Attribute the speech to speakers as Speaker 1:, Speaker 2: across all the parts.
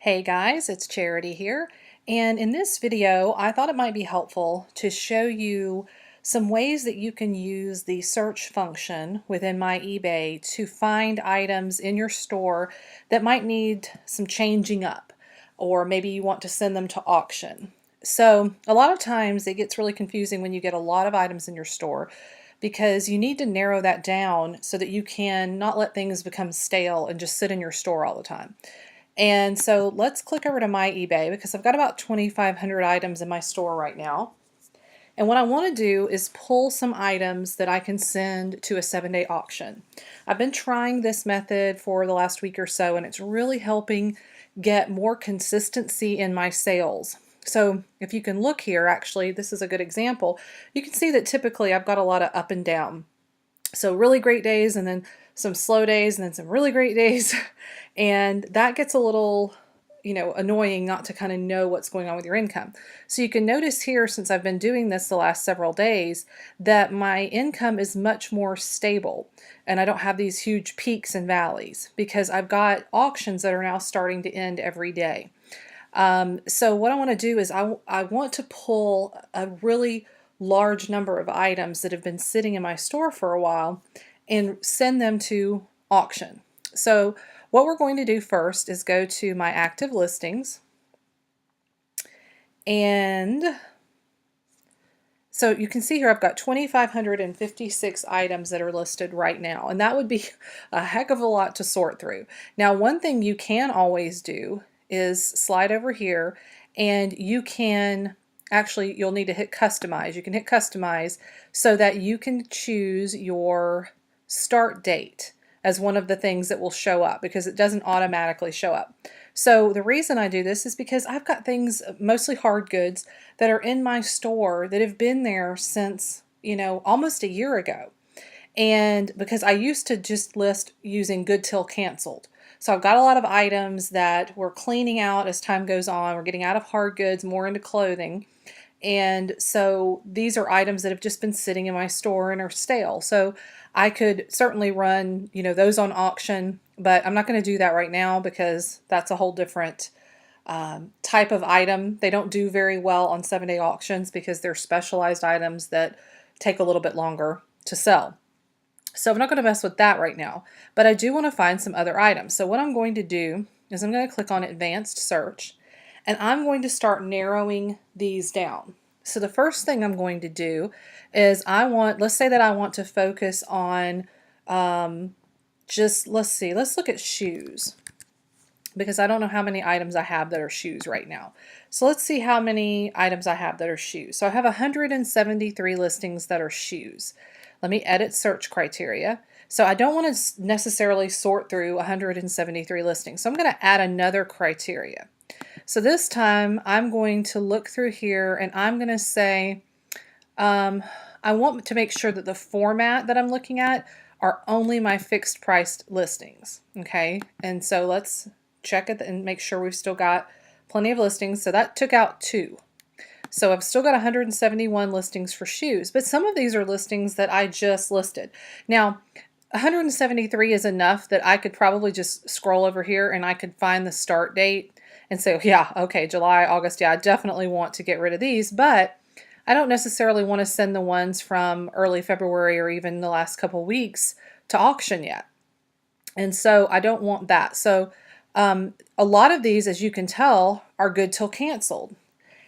Speaker 1: Hey guys, it's Charity here, and in this video I thought it might be helpful to show you some ways that you can use the search function within my eBay to find items in your store that might need some changing up, or maybe you want to send them to auction. So a lot of times it gets really confusing when you get a lot of items in your store because you need to narrow that down so that you can not let things become stale and just sit in your store all the time. And so let's click over to my eBay because I've got about 2,500 items in my store right now. And what I want to do is pull some items that I can send to a 7-day auction. I've been trying this method for the last week or so, and it's really helping get more consistency in my sales. So if you can look here, actually, this is a good example. You can see that typically I've got a lot of up and down. So really great days and then some slow days and then some really great days. And that gets a little, annoying not to kind of know what's going on with your income. So you can notice here, since I've been doing this the last several days, that my income is much more stable and I don't have these huge peaks and valleys because I've got auctions that are now starting to end every day. So what I want to do is I want to pull a really large number of items that have been sitting in my store for a while and send them to auction. So what we're going to do first is go to my active listings, and so you can see here I've got 2,556 items that are listed right now, and that would be a heck of a lot to sort through. Now, one thing you can always do is slide over here, and you can actually, you'll need to hit customize. You can hit customize so that you can choose your start date as one of the things that will show up, because it doesn't automatically show up. So the reason I do this is because I've got things, mostly hard goods, that are in my store that have been there since, almost a year ago. And because I used to just list using good till canceled. So I've got a lot of items that we're cleaning out as time goes on. We're getting out of hard goods, more into clothing. And so these are items that have just been sitting in my store and are stale. So I could certainly run, those on auction, but I'm not going to do that right now because that's a whole different type of item. They don't do very well on 7-day auctions because they're specialized items that take a little bit longer to sell. So I'm not going to mess with that right now, but I do want to find some other items. So what I'm going to do is I'm going to click on Advanced Search, and I'm going to start narrowing these down. So the first thing I'm going to do is let's say that I want to focus on let's look at shoes, because I don't know how many items I have that are shoes right now. So let's see how many items I have that are shoes. So I have 173 listings that are shoes. Let me edit search criteria. So I don't want to necessarily sort through 173 listings. So I'm going to add another criteria. So this time I'm going to look through here and I'm going to say, I want to make sure that the format that I'm looking at are only my fixed priced listings. Okay. And so let's check it and make sure we've still got plenty of listings. So that took out 2. So I've still got 171 listings for shoes, but some of these are listings that I just listed. Now, 173 is enough that I could probably just scroll over here and I could find the start date and say, yeah, okay, July, August, yeah, I definitely want to get rid of these, but I don't necessarily want to send the ones from early February or even the last couple weeks to auction yet. And so I don't want that. So a lot of these, as you can tell, are good till canceled.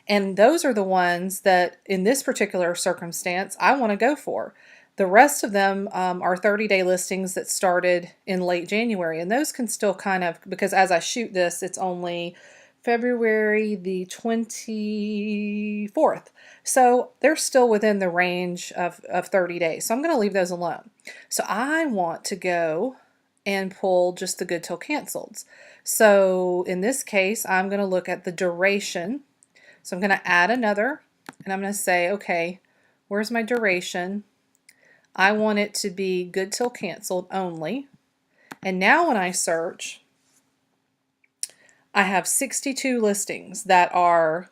Speaker 1: And those are the ones that, in this particular circumstance, I want to go for. The rest of them are 30-day listings that started in late January. And those can still kind of, because as I shoot this, it's only February the 24th. So they're still within the range of 30 days. So I'm going to leave those alone. So I want to go and pull just the good till canceled. So in this case, I'm going to look at the duration. So I'm going to add another, and I'm going to say, okay, where's my duration? I want it to be good till canceled only. And now when I search, I have 62 listings that are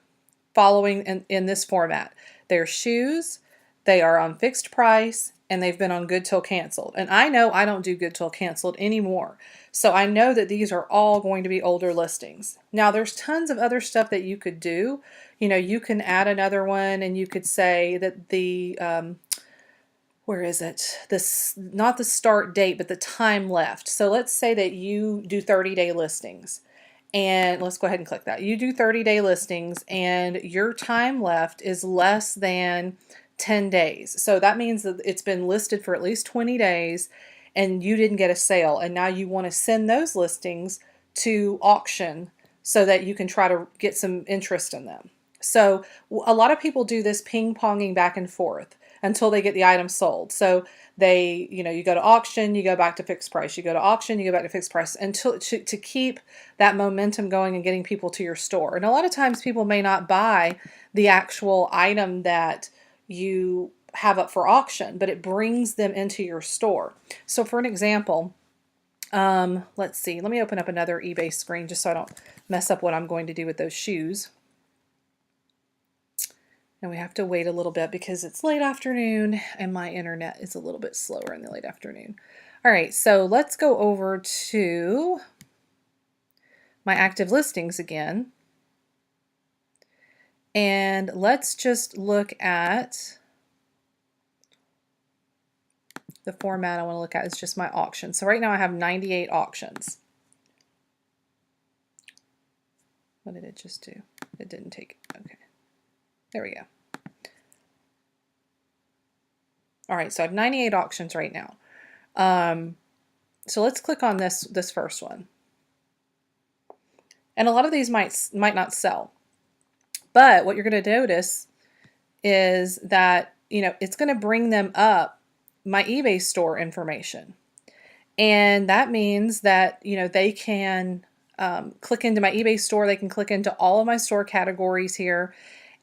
Speaker 1: following in this format. They're shoes, they are on fixed price, and they've been on good till canceled. And I know I don't do good till canceled anymore. So I know that these are all going to be older listings. Now there's tons of other stuff that you could do. You know, you can add another one and you could say that the, where is it? This, not the start date, but the time left. So let's say that you do 30-day listings. And let's go ahead and click that. You do 30-day listings and your time left is less than 10 days. So that means that it's been listed for at least 20 days and you didn't get a sale. And now you want to send those listings to auction so that you can try to get some interest in them. So a lot of people do this ping-ponging back and forth until they get the item sold. So they, you know, you go to auction, you go back to fixed price, you go to auction, you go back to fixed price, until to keep that momentum going and getting people to your store. And a lot of times people may not buy the actual item that you have up for auction, but it brings them into your store. So for an example, let's see, let me open up another eBay screen just so I don't mess up what I'm going to do with those shoes. And we have to wait a little bit because it's late afternoon and my internet is a little bit slower in the late afternoon. All right, so let's go over to my active listings again. And let's just look at the format I want to look at. It's just my auction. So right now I have 98 auctions. What did it just do? It didn't take it. Okay. There we go. All right, so I have 98 auctions right now. So let's click on this first one. And a lot of these might not sell. But what you're going to notice is that, you know, it's going to bring them up my eBay store information. And that means that, you know, they can click into my eBay store. They can click into all of my store categories here.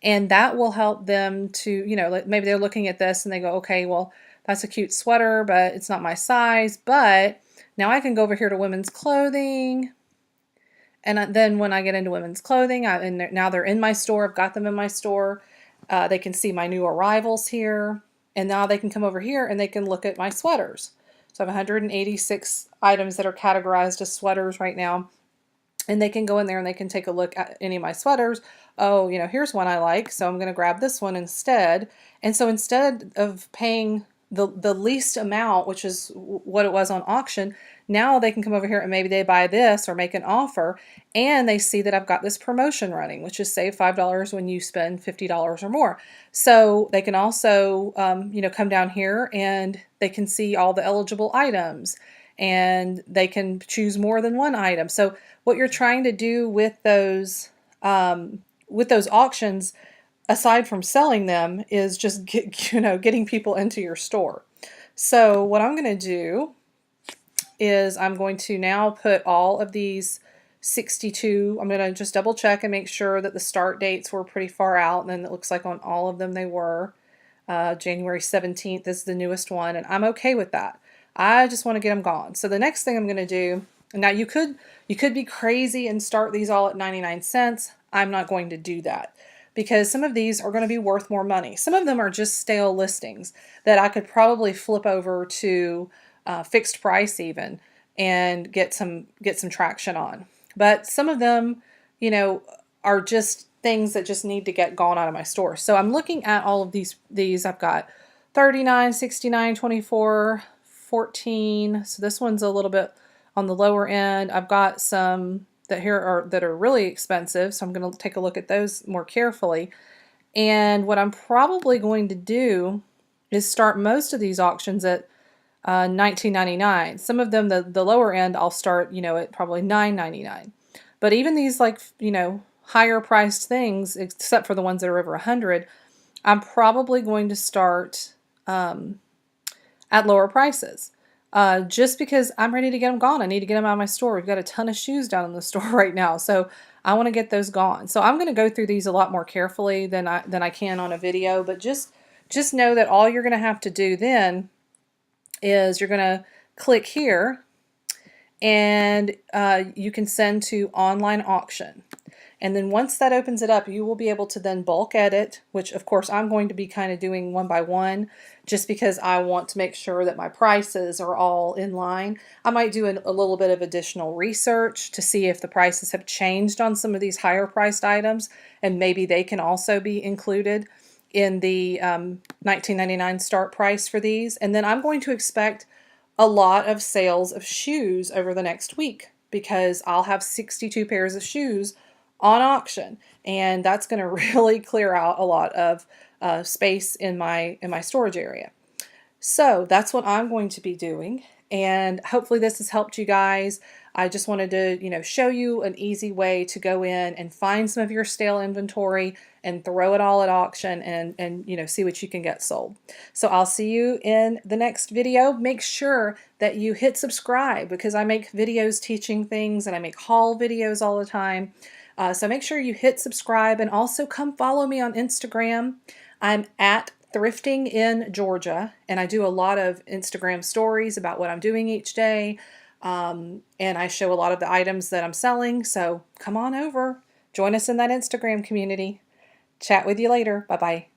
Speaker 1: And that will help them to, you know, maybe they're looking at this and they go, okay, well, that's a cute sweater, but it's not my size. But now I can go over here to women's clothing. And then when I get into women's clothing, and now they're in my store. I've got them in my store. They can see my new arrivals here. And now they can come over here and they can look at my sweaters. So I have 186 items that are categorized as sweaters right now. And they can go in there and they can take a look at any of my sweaters. Oh, you know, here's one I like, so I'm going to grab this one instead. And so instead of paying the least amount, which is what it was on auction, now they can come over here and maybe they buy this or make an offer, and they see that I've got this promotion running, which is save $5 when you spend $50 or more. So they can also, you know, come down here and they can see all the eligible items, and they can choose more than one item. So what you're trying to do with those auctions, aside from selling them, is just getting people into your store. So what I'm going to do is I'm going to now put all of these 62, I'm going to just double check and make sure that the start dates were pretty far out, and then it looks like on all of them they were. January 17th is the newest one, and I'm okay with that. I just want to get them gone. So the next thing I'm going to do, now you could be crazy and start these all at 99 cents. I'm not going to do that because some of these are going to be worth more money. Some of them are just stale listings that I could probably flip over to fixed price even and get some traction on. But some of them, you know, are just things that just need to get gone out of my store. So I'm looking at all of these. I've got 39, 69, 24, 14. So this one's a little bit on the lower end. I've got some that are really expensive, so I'm going to take a look at those more carefully. And what I'm probably going to do is start most of these auctions at $19.99. Some of them, the lower end, I'll start, you know, at probably $9.99. But even these, like, you know, higher priced things, except for the ones that are over 100, I'm probably going to start at lower prices. Just because I'm ready to get them gone. I need to get them out of my store. We've got a ton of shoes down in the store right now, so I want to get those gone. So I'm going to go through these a lot more carefully than I can on a video, but just know that all you're going to have to do then is you're going to click here, and you can send to online auction. And then once that opens it up, you will be able to then bulk edit, which of course I'm going to be kind of doing one by one just because I want to make sure that my prices are all in line. I might do a little bit of additional research to see if the prices have changed on some of these higher priced items, and maybe they can also be included in the $19.99 start price for these. And then I'm going to expect a lot of sales of shoes over the next week because I'll have 62 pairs of shoes on auction, and that's going to really clear out a lot of space in my storage area. So that's what I'm going to be doing, and hopefully this has helped you guys. I just wanted to, show you an easy way to go in and find some of your stale inventory and throw it all at auction and see what you can get sold. So I'll see you in the next video. Make sure that you hit subscribe because I make videos teaching things and I make haul videos all the time. So make sure you hit subscribe and also come follow me on Instagram. I'm at Thrifting in Georgia, and I do a lot of Instagram stories about what I'm doing each day, and I show a lot of the items that I'm selling, so come on over. Join us in that Instagram community. Chat with you later. Bye-bye.